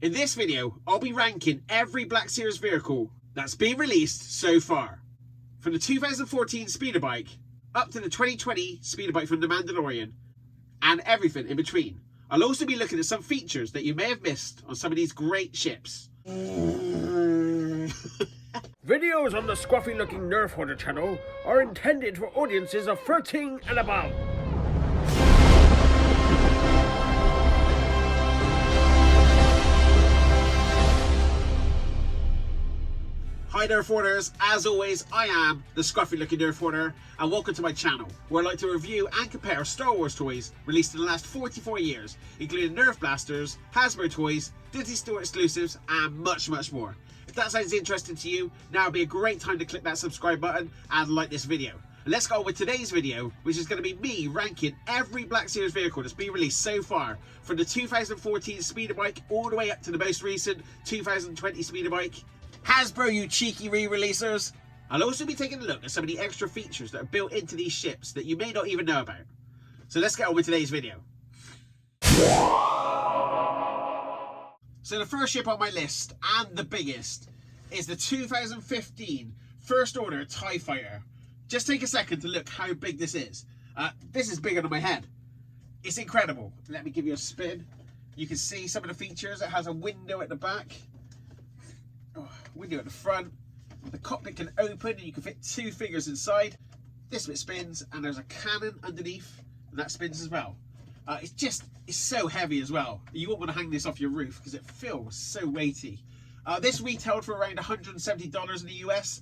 In this video, I'll be ranking every Black Series vehicle that's been released so far. From the 2014 Speederbike up to the 2020 Speederbike from the Mandalorian and everything in between. I'll also be looking at some features that you may have missed on some of these great ships. Videos on the Scruffy-Looking Nerf Hoarder channel are intended for audiences of 13 and above. Hi Nerf Hoarders, as always I am the Scruffy-Looking Nerf Hoarder and welcome to my channel where I like to review and compare Star Wars toys released in the last 44 years, including Nerf blasters, Hasbro toys, Disney Store exclusives and much more. If that sounds interesting to you, now would be a great time to click that subscribe button and like this video. And let's go on with today's video, which is going to be me ranking every Black Series vehicle that's been released so far, from the 2014 Speederbike all the way up to the most recent 2020 Speederbike. Hasbro, you cheeky re-releasers! I'll also be taking a look at some of the extra features that are built into these ships that you may not even know about. So let's get on with today's video. So the first ship on my list, and the biggest, is the 2015 First Order TIE Fighter. Just take a second to look how big this is. This is bigger than my head. It's incredible. Let me give you a spin. You can see some of the features. It has a window at the back. Window at the front, the cockpit can open and you can fit two figures inside. This bit spins and there's a cannon underneath and that spins as well. It's so heavy as well. You won't want to hang this off your roof because it feels so weighty. This retailed for around $170 in the US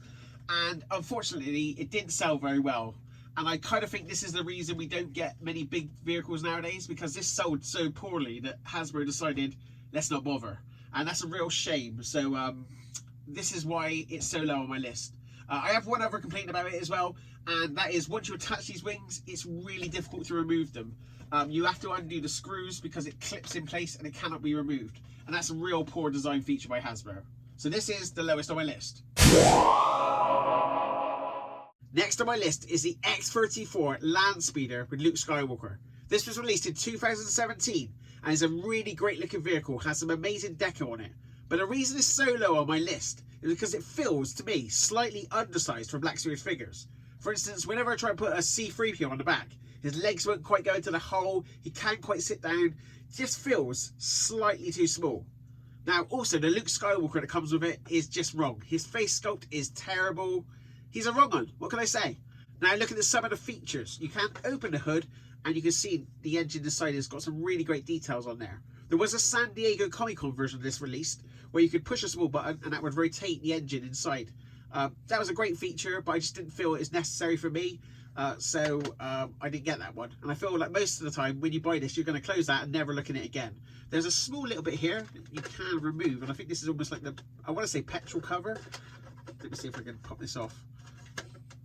and unfortunately it didn't sell very well. And I kind of think this is the reason we don't get many big vehicles nowadays, because this sold so poorly that Hasbro decided let's not bother. And that's a real shame. So this is why it's so low on my list. I have one other complaint about it as well, and that is once you attach these wings, it's really difficult to remove them. You have to undo the screws because it clips in place and it cannot be removed. And that's a real poor design feature by Hasbro. So this is the lowest on my list. Next on my list is the X-34 Landspeeder with Luke Skywalker. This was released in 2017 and is a really great looking vehicle, has some amazing deco on it. But the reason it's so low on my list is because it feels, to me, slightly undersized for Black Series figures. For instance, whenever I try and put a C-3PO on the back, his legs won't quite go into the hole, he can't quite sit down, it just feels slightly too small. Now, also, the Luke Skywalker that comes with it is just wrong. His face sculpt is terrible. He's a wrong one, what can I say? Now, looking at some of the features, you can open the hood and you can see the engine inside has got some really great details on there. There was a San Diego Comic-Con version of this released where you could push a small button and that would rotate the engine inside. That was a great feature, but I just didn't feel it was necessary for me. So I didn't get that one. And I feel like most of the time when you buy this, you're going to close that and never look at it again. There's a small little bit here that you can remove. And I think this is almost like the, I want to say petrol cover. Let me see if I can pop this off.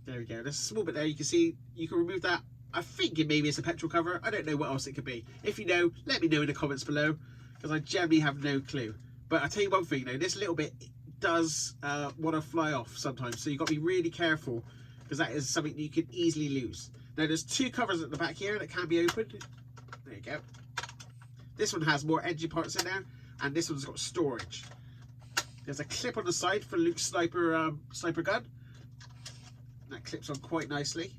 There we go. There's a small bit there. You can see you can remove that. I think maybe it's a petrol cover. I don't know what else it could be. If you know, let me know in the comments below, because I generally have no clue. But I'll tell you one thing though, this little bit does want to fly off sometimes, so you've got to be really careful, because that is something that you can easily lose. Now there's two covers at the back here that can be opened. There you go. This one has more edgy parts in there, and this one's got storage. There's a clip on the side for Luke's sniper gun. That clips on quite nicely.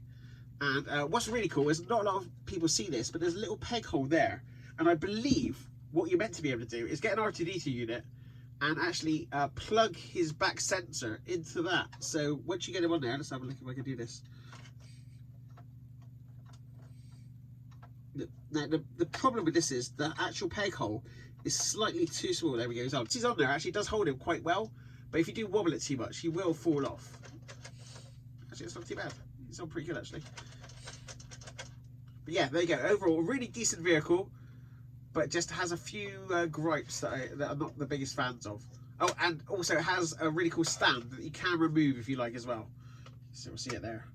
And what's really cool is not a lot of people see this, but there's a little peg hole there. And I believe what you're meant to be able to do is get an R2-D2 unit and actually plug his back sensor into that. So once you get him on there, let's have a look if I can do this. Now the problem with this is the actual peg hole is slightly too small. There we go, he's on. He's on there, actually does hold him quite well. But if you do wobble it too much, he will fall off. Actually, it's not too bad. It's on pretty good actually. But yeah, there you go. Overall, a really decent vehicle, but just has a few gripes that I'm not the biggest fans of. Oh, and also it has a really cool stand that you can remove if you like as well. So we'll see it there.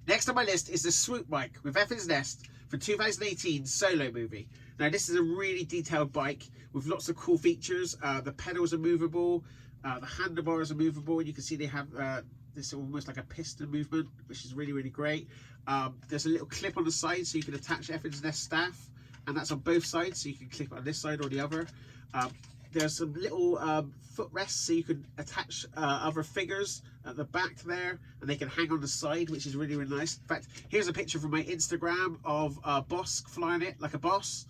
Next on my list is the Swoop Bike with Enfys Nest from 2018 solo movie. Now this is a really detailed bike with lots of cool features. The pedals are movable, the handlebars are movable, and you can see they have this almost like a piston movement, which is really great. There's a little clip on the side so you can attach Enfys Nest staff and that's on both sides, so you can clip it on this side or the other. There's some little footrests, so you can attach other figures at the back there, and they can hang on the side, which is really, really nice. In fact, here's a picture from my Instagram of Boss flying it like a boss.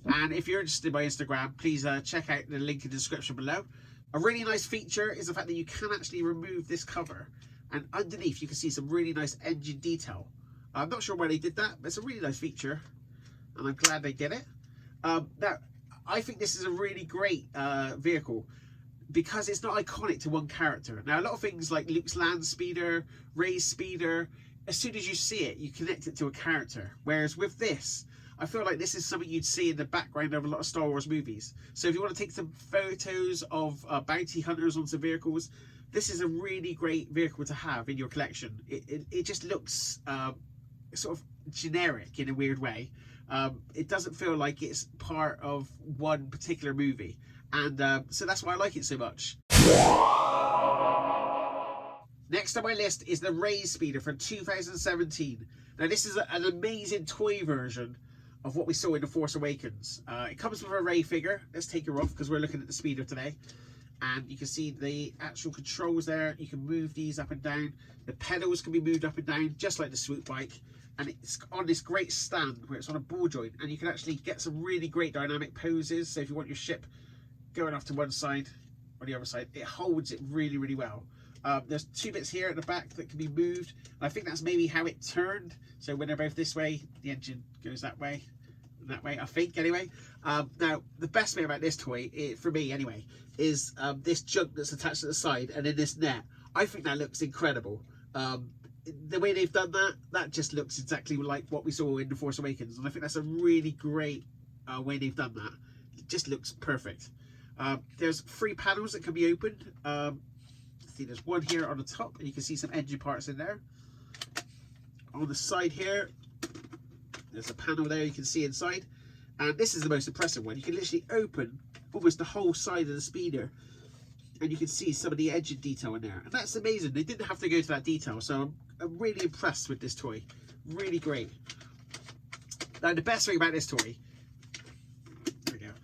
And if you're interested in my Instagram, please check out the link in the description below. A really nice feature is the fact that you can actually remove this cover, and underneath you can see some really nice engine detail. I'm not sure why they did that, but it's a really nice feature, and I'm glad they did it. Now, I think this is a really great vehicle because it's not iconic to one character. Now, a lot of things like Luke's Landspeeder, Reys Speeder, as soon as you see it, you connect it to a character. Whereas with this, I feel like this is something you'd see in the background of a lot of Star Wars movies. So if you want to take some photos of bounty hunters on some vehicles, this is a really great vehicle to have in your collection. It just looks sort of generic in a weird way. It doesn't feel like it's part of one particular movie, and so that's why I like it so much. Next on my list is the Reys Speeder from 2017. Now this is an amazing toy version of what we saw in The Force Awakens. It comes with a Rey figure. Let's take her off because we're looking at the speeder today. And you can see the actual controls there. You can move these up and down. The pedals can be moved up and down, just like the Swoop Bike. And it's on this great stand where it's on a ball joint, and you can actually get some really great dynamic poses. So if you want your ship going off to one side or the other side, it holds it really, really well. There's two bits here at the back that can be moved. I think that's maybe how it turned. So when they're both this way, the engine goes that way and that way, I think, anyway. Now, the best thing about this toy, for me anyway, is this junk that's attached to the side and then this net. I think that looks incredible. The way they've done that just looks exactly like what we saw in The Force Awakens. And I think that's a really great way they've done that. It just looks perfect. There's 3 panels that can be opened. See, there's one here on the top, and you can see some engine parts in there. On the side here, there's a panel there you can see inside. And this is the most impressive one. You can literally open almost the whole side of the speeder, and you can see some of the engine detail in there. And that's amazing. They didn't have to go to that detail, so I'm really impressed with this toy. Really great. Now, the best thing about this toy,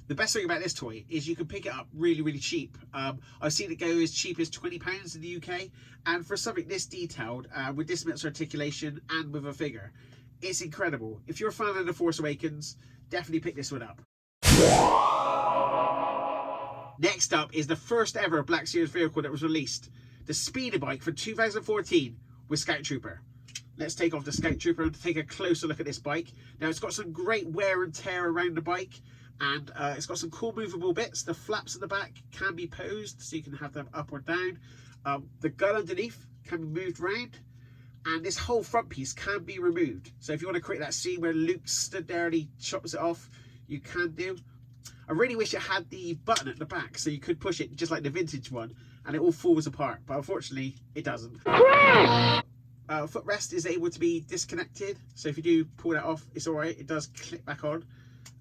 the best thing about this toy is you can pick it up really, really cheap. I've seen it go as cheap as £20 in the UK, and for something this detailed, with this much articulation and with a figure, it's incredible. If you're a fan of The Force Awakens, definitely pick this one up. Next up is the first ever Black Series vehicle that was released, the Speederbike from 2014 with Scout Trooper. Let's take off the Scout Trooper and take a closer look at this bike. Now, it's got some great wear and tear around the bike, and it's got some cool movable bits. The flaps at the back can be posed, so you can have them up or down. The gun underneath can be moved around, and this whole front piece can be removed. So if you want to create that scene where Luke stood there and he chops it off, you can do. I really wish it had the button at the back, so you could push it just like the vintage one, and it all falls apart, but unfortunately it doesn't. Footrest is able to be disconnected, so if you do pull that off, it's alright, it does clip back on.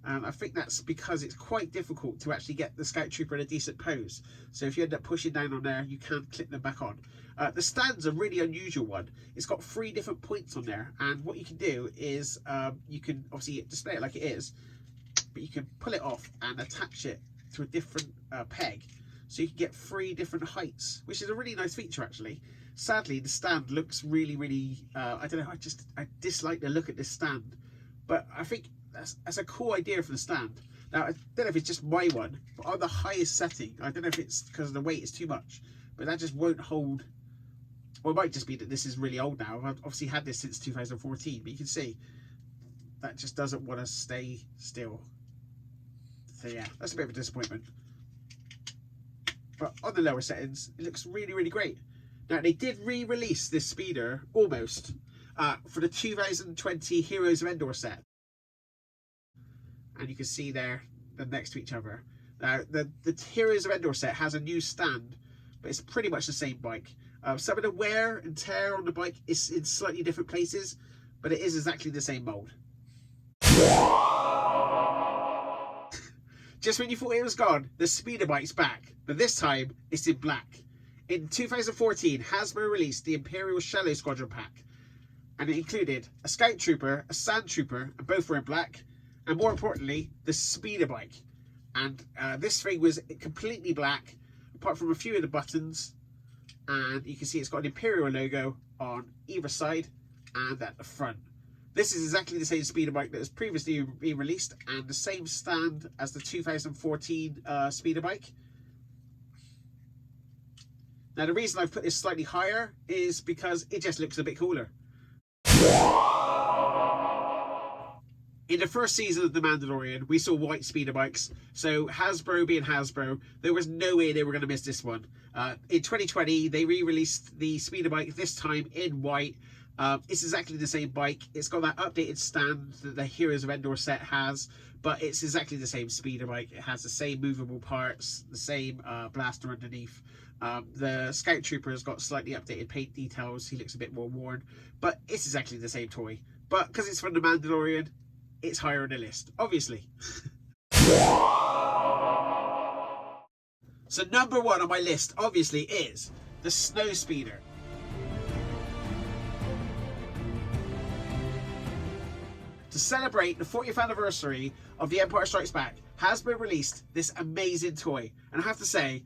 And I think that's because it's quite difficult to actually get the Scout Trooper in a decent pose. So if you end up pushing down on there, you can clip them back on. The stand's a really unusual one. It's got 3 different points on there, and what you can do is you can obviously display it like it is, but you can pull it off and attach it to a different peg, so you can get 3 different heights, which is a really nice feature actually. Sadly, the stand looks really, really, I don't know, I dislike the look at this stand, but I think that's a cool idea for the stand. Now, I don't know if it's just my one, but on the highest setting, I don't know if it's because the weight is too much, but that just won't hold. Well, it might just be that this is really old now. I've obviously had this since 2014, but you can see that just doesn't want to stay still. So yeah, that's a bit of a disappointment. But on the lower settings, it looks really, really great. Now, they did re-release this speeder, almost, for the 2020 Heroes of Endor set. And you can see there, they're next to each other. Now, the Heroes of Endor set has a new stand, but it's pretty much the same bike. Some of the wear and tear on the bike is in slightly different places, but it is exactly the same mold. Just when you thought it was gone, the Speederbike's back, but this time it's in black. In 2014, Hasbro released the Imperial Shadow Squadron pack, and it included a Scout Trooper, a Sand Trooper, and both were in black, and more importantly, the Speederbike. And this thing was completely black, apart from a few of the buttons, and you can see it's got an Imperial logo on either side and at the front. This is exactly the same Speederbike that was previously been released, and the same stand as the 2014 Speederbike. Now the reason I've put this slightly higher is because it just looks a bit cooler. In the first season of The Mandalorian, we saw white Speederbikes, so Hasbro being Hasbro, there was no way they were going to miss this one. In 2020, they re-released the Speederbike, this time in white. It's exactly the same bike. It's got that updated stand that the Heroes of Endor set has, but it's exactly the same Speederbike. It has the same movable parts, the same blaster underneath. The Scout Trooper has got slightly updated paint details. He looks a bit more worn, but it's exactly the same toy. But because it's from The Mandalorian, it's higher on the list, obviously. So number one on my list, obviously, is the Snowspeeder. To celebrate the 40th anniversary of The Empire Strikes Back, Hasbro released this amazing toy. And I have to say,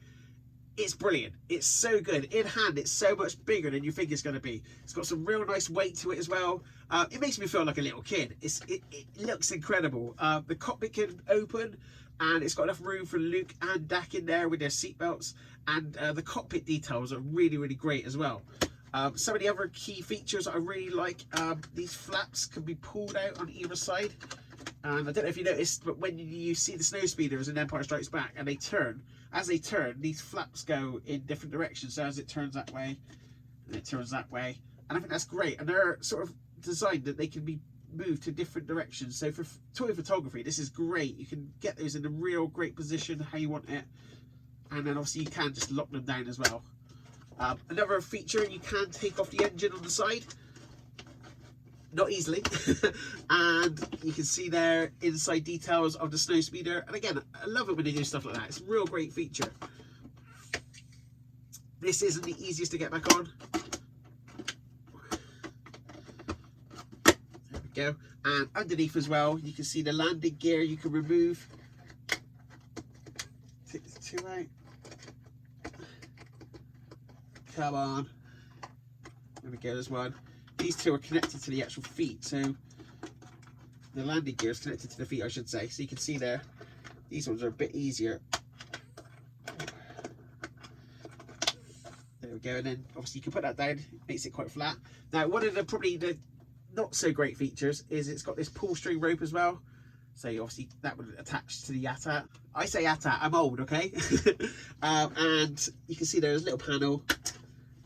it's brilliant. It's so good. In hand, it's so much bigger than you think it's going to be. It's got some real nice weight to it as well. It makes me feel like a little kid. It looks incredible. The cockpit can open, and it's got enough room for Luke and Dak in there with their seatbelts. And the cockpit details are really, really great as well. Some of the other key features I really like, these flaps can be pulled out on either side. And I don't know if you noticed, but when you see the Snowspeeders in Empire Strikes Back and they turn, as they turn, these flaps go in different directions. So as it turns that way, and it turns that way. And I think that's great. And they're sort of designed that they can be moved to different directions. So for toy photography, this is great. You can get those in a real great position, how you want it. And then obviously you can just lock them down as well. Another feature, you can take off the engine on the side. Not easily. And you can see there inside details of the Snowspeeder. And again, I love it when they do stuff like that. It's a real great feature. This isn't the easiest to get back on. There we go. And underneath as well, you can see the landing gear you can remove. Take the two out. Come on. There we go, there's one. These two are connected to the actual feet, so the landing gear is connected to the feet, I should say. So you can see there, these ones are a bit easier. There we go, and then obviously you can put that down, makes it quite flat. Now, one of the probably the not so great features is it's got this pull string rope as well. So obviously that would attach to the AT-AT. I say AT-AT, I'm old, okay? And you can see there's a little panel.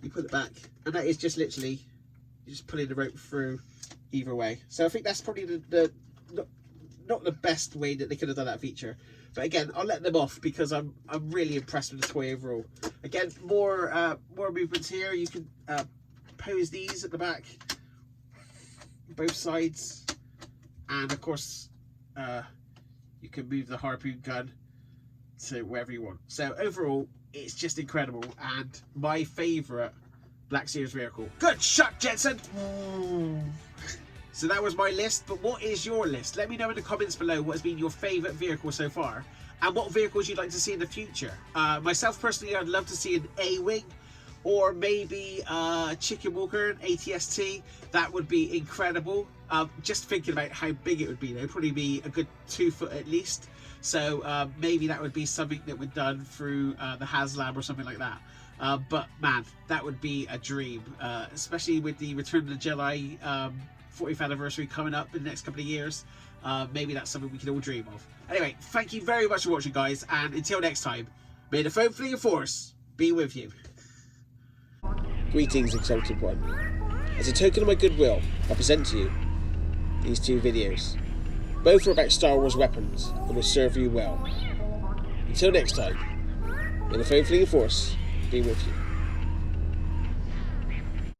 You put it back, and that is just literally just pulling the rope through either way. So I think that's probably the not the best way that they could have done that feature. But again, I'll let them off because I'm really impressed with the toy overall. Again, more movements here. You can pose these at the back, both sides, and of course you can move the harpoon gun to wherever you want. So overall, it's just incredible, and my favourite Black Series vehicle. Good shot, Jensen! So that was my list, but what is your list? Let me know in the comments below what has been your favourite vehicle so far, and what vehicles you'd like to see in the future. Myself personally, I'd love to see an A-Wing, or maybe a Chicken Walker, an ATST. That would be incredible. Just thinking about how big it would be, they'd probably be a good 2 foot at least. So maybe that would be something that would done through the HasLab or something like that. But man, that would be a dream, especially with the Return of the Jedi 40th anniversary coming up in the next couple of years. Maybe that's something we can all dream of. Anyway, thank you very much for watching, guys, and until next time, may the foam fleeing force be with you. Greetings, Exalted One. As a token of my goodwill, I present to you these 2 videos. Both are about Star Wars weapons and will serve you well. Until next time, may the foam fleeing force be with you.